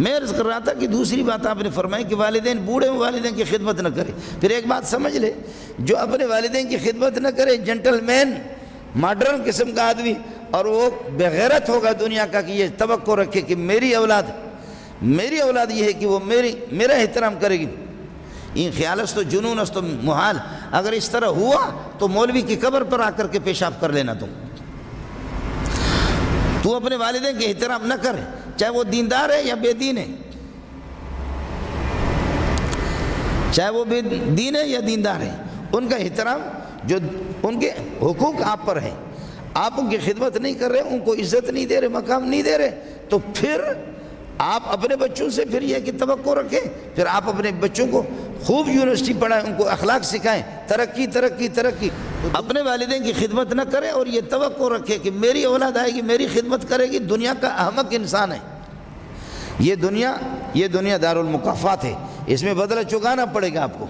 میں عرض کر رہا تھا کہ دوسری بات آپ نے فرمائی کہ والدین بوڑھے والدین کی خدمت نہ کرے. پھر ایک بات سمجھ لے, جو اپنے والدین کی خدمت نہ کرے, جنٹل مین ماڈرن قسم کا آدمی, اور وہ بغیرت ہوگا دنیا کا کہ یہ توقع رکھے کہ میری اولاد یہ ہے کہ وہ میرا احترام کرے گی. این خیال است تو جنون است تو محال. اگر اس طرح ہوا تو مولوی کی قبر پر آ کر کے پیشاب کر لینا. تو اپنے والدین کے احترام نہ کرے, چاہے وہ دیندار ہے یا بے دین ہے, چاہے وہ بے دین ہے یا دیندار ہے, ان کا احترام, جو ان کے حقوق آپ پر ہیں, آپ ان کی خدمت نہیں کر رہے, ان کو عزت نہیں دے رہے, مقام نہیں دے رہے, تو پھر آپ اپنے بچوں سے پھر یہ کہ توقع رکھیں, پھر آپ اپنے بچوں کو خوب یونیورسٹی پڑھائیں, ان کو اخلاق سکھائیں, ترقی. اپنے والدین کی خدمت نہ کرے اور یہ توقع رکھے کہ میری اولاد آئے گی, میری خدمت کرے گی. دنیا کا احمق انسان ہے. یہ دنیا دار المکافات ہے, اس میں بدلہ چکانا پڑے گا آپ کو.